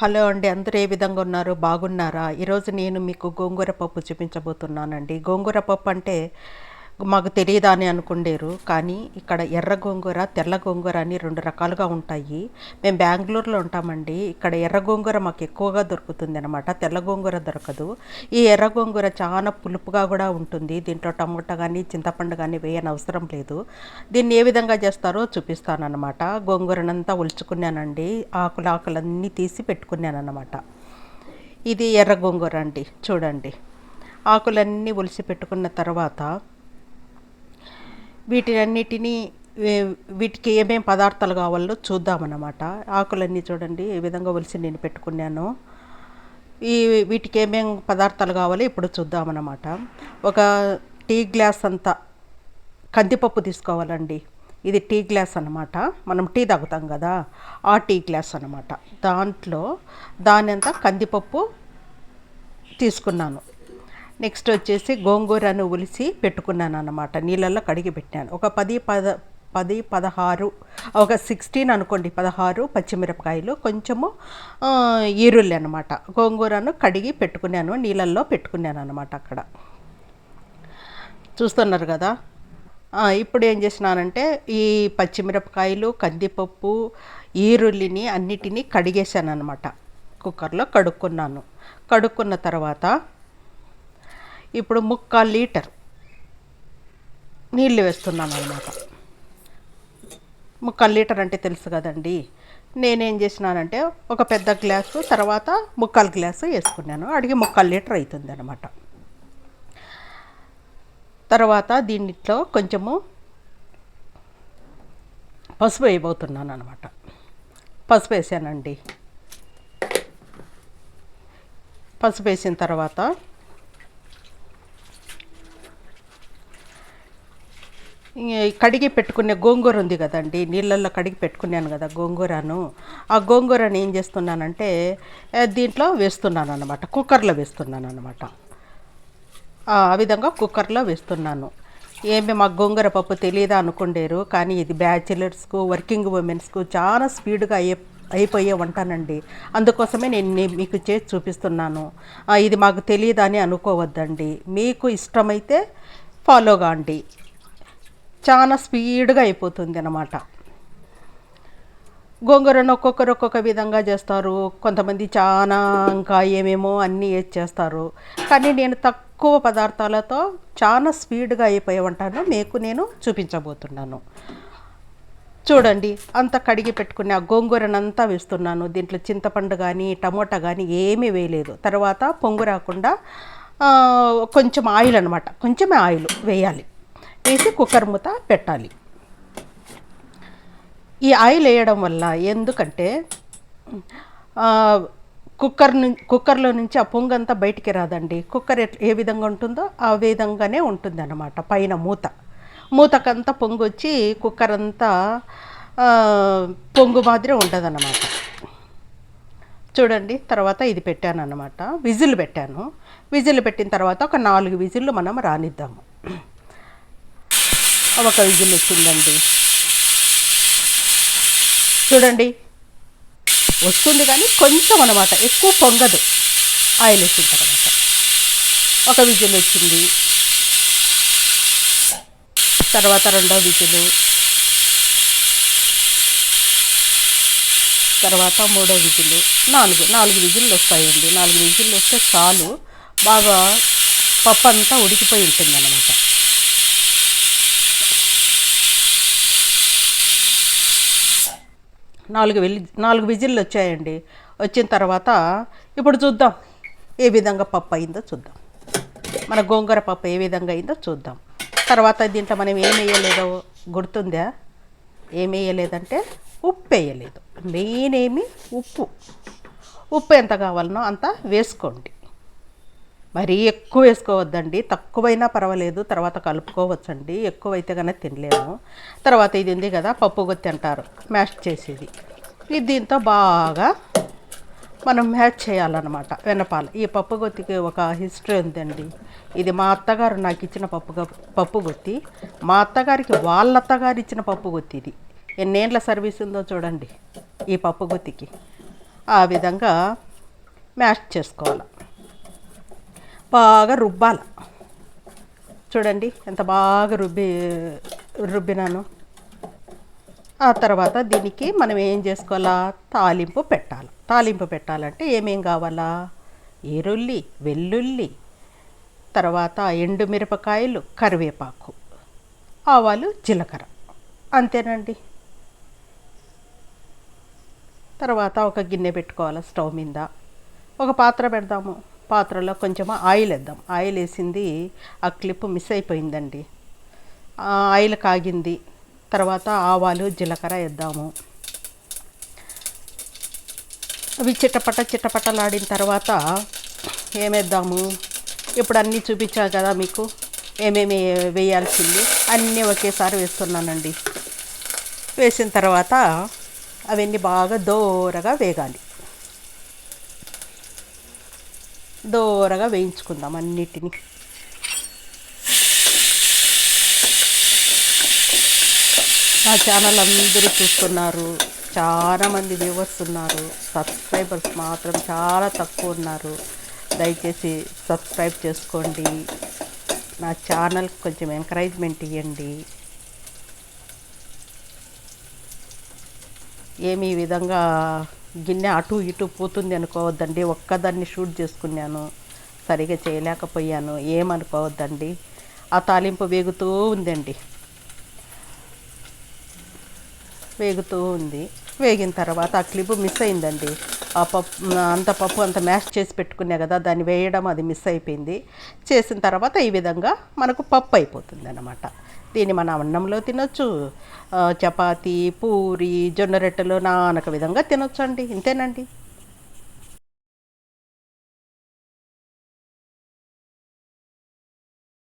Hello అండి, అందరూ ఏ విధంగా ఉన్నారు? బాగున్నారా? ఈరోజు నేను మీకు గోంగూర పప్పు చూపించబోతున్నానండి. గోంగూర పప్పు అంటే మాకు తెలియదా అని అనుకుండేరు, కానీ ఇక్కడ ఎర్ర గోంగూర, తెల్ల గోంగూర అని 2 రకాలుగా ఉంటాయి. మేము బెంగుళూరులో ఉంటామండి. ఇక్కడ ఎర్ర గోంగూర మాకు ఎక్కువగా దొరుకుతుంది అనమాట, తెల్ల గోంగూర దొరకదు. ఈ ఎర్ర గోంగూర చాలా పులుపుగా కూడా ఉంటుంది. దీంట్లో టమోటా కానీ చింతపండు కానీ వేయని అవసరం లేదు. దీన్ని ఏ విధంగా చేస్తారో చూపిస్తానన్నమాట. గోంగూరనంతా ఒలుచుకున్నానండి, ఆకులన్నీ తీసి పెట్టుకున్నాను అన్నమాట. ఇది ఎర్ర గోంగూర అండి, చూడండి. ఆకులన్నీ ఒలిసి పెట్టుకున్న తర్వాత వీటినన్నిటినీ వీటికి ఏమేం పదార్థాలు కావాలో చూద్దామన్నమాట. ఆకులన్నీ చూడండి ఏ విధంగా ఒలిసి నేను పెట్టుకున్నాను. వీటికి ఏమేం పదార్థాలు కావాలో ఇప్పుడు చూద్దామన్నమాట. ఒక టీ గ్లాస్ అంతా కందిపప్పు తీసుకోవాలండి. ఇది టీ గ్లాస్ అన్నమాట. మనం టీ తాగుతాం కదా, ఆ టీ గ్లాస్ అన్నమాట. దాంట్లో దాని అంతా కందిపప్పు తీసుకున్నాను. నెక్స్ట్ వచ్చేసి గోంగూరను ఉలిసి పెట్టుకున్నాను అన్నమాట. నీళ్ళల్లో కడిగి పెట్టాను. ఒక 16 ఒక 16 అనుకోండి, 16 పచ్చిమిరపకాయలు, కొంచెము ఈరుల్లి అనమాట. గోంగూరను కడిగి పెట్టుకున్నాను, నీళ్ళల్లో పెట్టుకున్నాను అనమాట. అక్కడ చూస్తున్నారు కదా. ఇప్పుడు ఏం చేసినానంటే ఈ పచ్చిమిరపకాయలు, కందిపప్పు, ఈరుల్లిని అన్నిటినీ కడిగేసాను అనమాట. కుక్కర్లో కడుక్కున్న తర్వాత ఇప్పుడు 3/4 లీటర్ నీళ్ళు వేస్తున్నాను అనమాట. 3/4 లీటర్ అంటే తెలుసు కదండి. నేనేం చేసినానంటే ఒక పెద్ద గ్లాసు తర్వాత 3/4 గ్లాసు వేసుకున్నాను. అడిగి 3/4 లీటర్ అవుతుంది అనమాట. తర్వాత దీంట్లో కొంచెము పసుపు వేయబోతున్నాను అనమాట. పసుపు వేసానండి. పసుపు వేసిన తర్వాత కడిగి పెట్టుకునే గోంగూర ఉంది కదండి, నీళ్ళల్లో కడిగి పెట్టుకున్నాను కదా గోంగూరను. ఆ గోంగూరని ఏం చేస్తున్నానంటే దీంట్లో వేస్తున్నాను అనమాట, కుక్కర్లో వేస్తున్నాను అనమాట. ఆ విధంగా కుక్కర్లో వేస్తున్నాను. మాకు గోంగూర పప్పు తెలియదా అనుకుండేరు, కానీ ఇది బ్యాచిలర్స్కు, వర్కింగ్ ఉమెన్స్కు చాలా స్పీడ్గా అయిపోయే వంటానండి. అందుకోసమే నేను మీకు చేసి చూపిస్తున్నాను. ఇది మాకు తెలియదా అని అనుకోవద్దండి. మీకు ఇష్టమైతే ఫాలో కాండి. చాలా స్పీడ్గా అయిపోతుంది అన్నమాట. గోంగూరను ఒక్కొక్కరు ఒక్కొక్క విధంగా చేస్తారు. కొంతమంది చాలా ఇంకా ఏమేమో అన్నీ వేసి చేస్తారు, కానీ నేను తక్కువ పదార్థాలతో చాలా స్పీడ్గా అయిపోయే వంటను మీకు నేను చూపించబోతున్నాను. చూడండి, అంత కడిగి పెట్టుకుని ఆ గోంగూరనంతా వేస్తున్నాను. దీంట్లో చింతపండు కానీ టమోటా కానీ ఏమీ వేయలేదు. తర్వాత పొంగు రాకుండా కొంచెం ఆయిల్ అనమాట, కొంచెమే ఆయిల్ వేయాలి. వేసి కుక్కర్ మూత పెట్టాలి. ఈ ఆయిల్ వేయడం వల్ల ఎందుకంటే కుక్కర్లో నుంచి ఆ పొంగంతా బయటికి రాదండి. కుక్కర్ ఏ విధంగా ఉంటుందో ఆ విధంగానే ఉంటుంది అన్నమాట. పైన మూతకంతా పొంగు వచ్చి కుక్కర్ అంతా పొంగు మాదిరి ఉంటుంది అన్నమాట. చూడండి, తర్వాత ఇది పెట్టాను అన్నమాట. విజిల్ పెట్టాను. విజిల్ పెట్టిన తర్వాత ఒక 4 విజిల్లు మనం రానిద్దాము. ఒక విజిల్ వచ్చిందండి. చూడండి, వస్తుంది కానీ కొంచెం అన్నమాట, ఎక్కువ పొంగదు. ఆయిల్ వేసిన తర్వాత ఒక విజిల్ వచ్చింది. తర్వాత 2వ విజిలు, తర్వాత 3వ విజిలు, 4 విజిల్లు వస్తాయండి. 4 విజిల్లు వస్తే చాలు, బాగా పప్పు అంతా ఉడికిపోయి ఉంటుంది అన్నమాట. నాలుగు విజిల్లు వచ్చాయండి. వచ్చిన తర్వాత ఇప్పుడు చూద్దాం ఏ విధంగా పప్పు అయిందో చూద్దాం. మన గోంగూర పప్పు ఏ విధంగా అయిందో చూద్దాం. తర్వాత దీంట్లో మనం ఏం వేయలేదో గుర్తుందా? ఏం వేయలేదంటే ఉప్పు వేయలేదు. మెయిన్ ఉప్పు ఎంత కావాలనో అంత వేసుకోండి. మరీ ఎక్కువ వేసుకోవద్దండి, తక్కువైనా పర్వాలేదు, తర్వాత కలుపుకోవచ్చండి. ఎక్కువైతే కనుక తినలేము. తర్వాత ఇది ఉంది కదా, పప్పు గుత్తి అంటారు, మ్యాష్ చేసేది. ఇది దీంతో బాగా మనం మ్యాచ్ చేయాలన్నమాట. వెనపాల ఈ పప్పు గుత్తికి ఒక హిస్టరీ ఉందండి. ఇది మా అత్తగారు నాకు ఇచ్చిన పప్పు గుత్తి. మా అత్తగారికి వాళ్ళ అత్తగారు ఇచ్చిన పప్పు గుత్తి. ఇది ఎన్నేళ్ళ సర్వీస్ ఉందో చూడండి ఈ పప్పు గుత్తికి. ఆ విధంగా మ్యాష్ చేసుకోవాలి, బాగా రుబ్బాలి. చూడండి ఎంత బాగా రుబ్బినాను. ఆ తర్వాత దీనికి మనం ఏం చేసుకోవాలా, తాలింపు పెట్టాలి. తాలింపు పెట్టాలంటే ఏమేం కావాలా, ఈరుల్లి, వెల్లుల్లి, తర్వాత ఎండుమిరపకాయలు, కరివేపాకు, ఆవాలు, జీలకర్ర, అంతేనండి. తర్వాత ఒక గిన్నె పెట్టుకోవాలి స్టవ్ మీద, ఒక పాత్ర పెడదాము. పాత్రలో కొంచెం ఆయిల్ వేద్దాం. ఆయిల్ వేసింది, ఆ క్లిప్ మిస్ అయిపోయిందండి. ఆయిల్ కాగింది, తర్వాత ఆవాలు, జీలకర్ర వేద్దాము. అవి చిట్టపట్టలాడిన తర్వాత ఏమేద్దాము, ఇప్పుడు అన్నీ చూపించా కదా మీకు ఏమేమి వేయాల్సింది, అన్నీ ఒకేసారి వేస్తున్నానండి. వేసిన తర్వాత అవన్నీ బాగా దోరగా వేగాలి. దోరగా వేయించుకుందాం అన్నిటినీ. నా ఛానల్ అందరూ చూస్తున్నారు, చాలామంది వ్యూవర్స్ ఉన్నారు, సబ్స్క్రైబర్స్ మాత్రం చాలా తక్కువ ఉన్నారు. దయచేసి సబ్స్క్రైబ్ చేసుకోండి, నా ఛానల్ కొంచెం ఎంకరేజ్మెంట్ ఇవ్వండి. ఏమి ఈ విధంగా గిన్నె అటు ఇటు పోతుంది అనుకోవద్దండి. ఒక్కదాన్ని షూట్ చేసుకున్నాను, సరిగా చేయలేకపోయాను, ఏమనుకోవద్దండి. ఆ తాలింపు వేగుతూ ఉందండి, వేగుతూ ఉంది. వేగిన తర్వాత ఆ క్లిప్ మిస్ అయిందండి. ఆ పప్పు అంత మ్యాష్ చేసి పెట్టుకున్నా కదా, దాన్ని వేయడం అది మిస్ అయిపోయింది. చేసిన తర్వాత ఈ విధంగా మనకు పప్పు అయిపోతుంది అన్నమాట. దీన్ని మన అన్నంలో తినొచ్చు, చపాతీ, పూరి, జొన్న రొట్టెలు నానక విధంగా తినొచ్చు అండి. ఇంతేనండి.